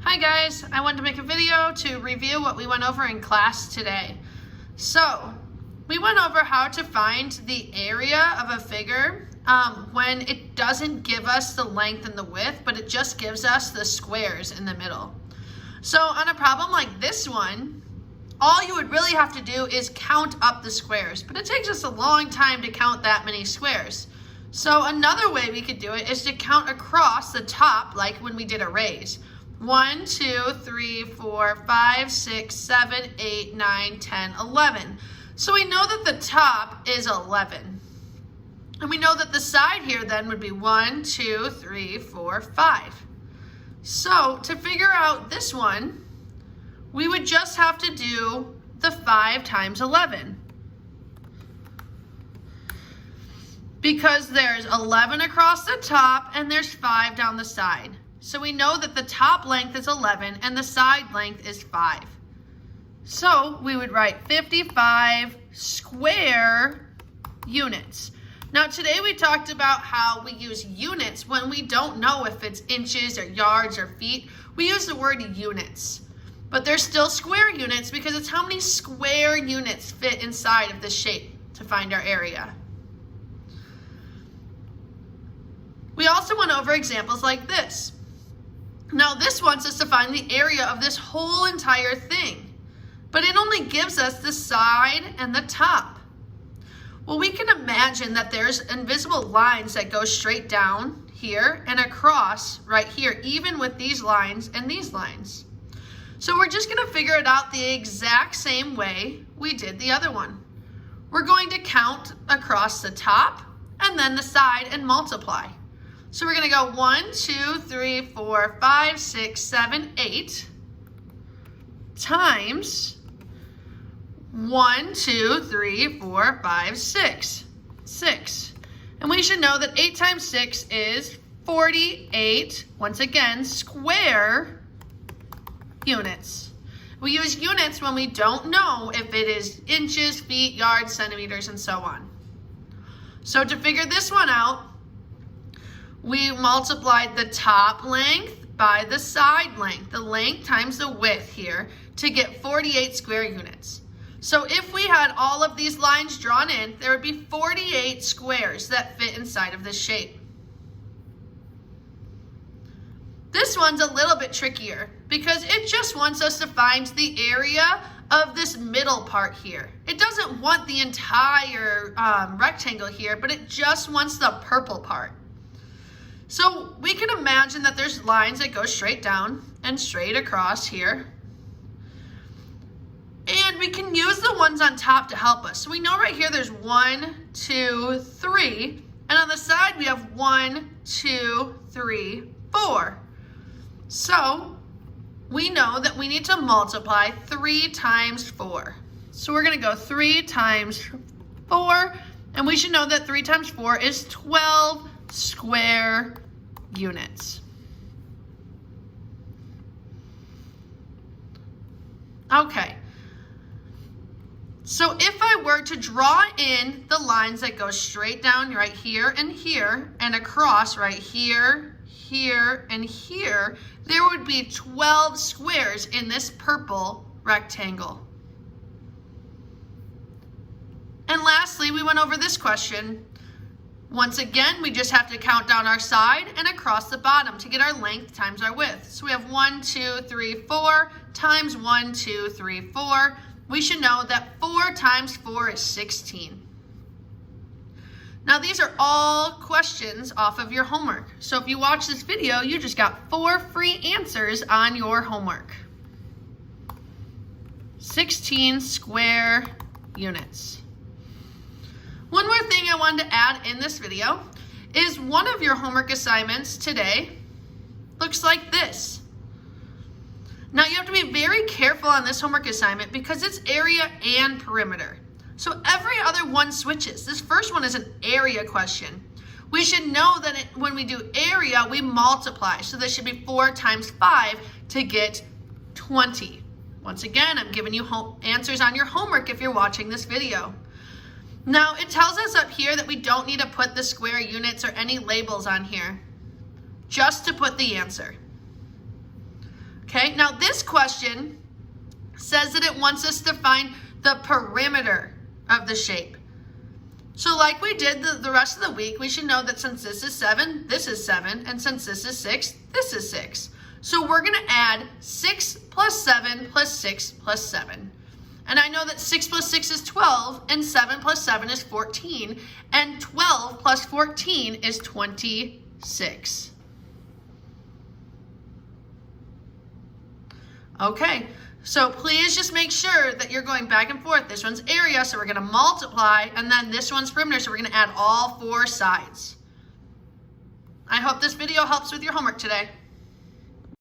Hi guys, I wanted to make a video to review what we went over in class today. So, we went over how to find the area of a figure when it doesn't give us the length and the width, but it just gives us the squares in the middle. So on a problem like this one, all you would really have to do is count up the squares, but it takes us a long time to count that many squares. So another way we could do it is to count across the top, like when we did arrays. 1, 2, 3, 4, 5, 6, 7, 8, 9, 10, 11. So we know that the top is 11. And we know that the side here then would be 1, 2, 3, 4, 5. So to figure out this one, we would just have to do the 5 times 11. Because there's 11 across the top and there's 5 down the side. So we know that the top length is 11 and the side length is 5. So we would write 55 square units. Now today we talked about how we use units when we don't know if it's inches or yards or feet. We use the word units. But they're still square units because it's how many square units fit inside of this shape to find our area. We also went over examples like this. Now this wants us to find the area of this whole entire thing, but it only gives us the side and the top. Well, we can imagine that there's invisible lines that go straight down here and across right here, even with these lines and these lines. So we're just going to figure it out the exact same way we did the other one. We're going to count across the top and then the side and multiply. So we're going to go 1, 2, 3, 4, 5, 6, 7, 8 times 1, 2, 3, 4, 5, 6. 6. And we should know that 8 times 6 is 48, once again, square units. We use units when we don't know if it is inches, feet, yards, centimeters, and so on. So to figure this one out, we multiplied the top length by the side length, the length times the width here, to get 48 square units. So if we had all of these lines drawn in, there would be 48 squares that fit inside of this shape. This one's a little bit trickier because it just wants us to find the area of this middle part here. It doesn't want the entire rectangle here, but it just wants the purple part. So we can imagine that there's lines that go straight down and straight across here. And we can use the ones on top to help us. So we know right here there's 1, 2, 3. And on the side we have 1, 2, 3, 4. So we know that we need to multiply 3 times 4. So we're going to go 3 times 4. And we should know that 3 times 4 is 12 square units. Okay. So if I were to draw in the lines that go straight down right here and across right here, here, and here, there would be 12 squares in this purple rectangle. And lastly, we went over this question. Once again, we just have to count down our side and across the bottom to get our length times our width. So we have 1, 2, 3, 4 times 1, 2, 3, 4. We should know that 4 times 4 is 16. Now these are all questions off of your homework. So if you watch this video, you just got 4 free answers on your homework. 16 square units. One more thing I wanted to add in this video is one of your homework assignments today looks like this. Now you have to be very careful on this homework assignment because it's area and perimeter. So every other one switches. This first one is an area question. We should know that when we do area, we multiply. So this should be 4 times 5 to get 20. Once again, I'm giving you answers on your homework if you're watching this video. Now, it tells us up here that we don't need to put the square units or any labels on here, just to put the answer. Okay, now this question says that it wants us to find the perimeter of the shape. So like we did the rest of the week, we should know that since this is 7, this is 7, and since this is 6, this is 6. So we're going to add 6 plus 7 plus 6 plus 7. And I know that 6 plus 6 is 12, and 7 plus 7 is 14, and 12 plus 14 is 26. Okay, so please just make sure that you're going back and forth. This one's area, so we're going to multiply, and then this one's perimeter, so we're going to add all 4 sides. I hope this video helps with your homework today.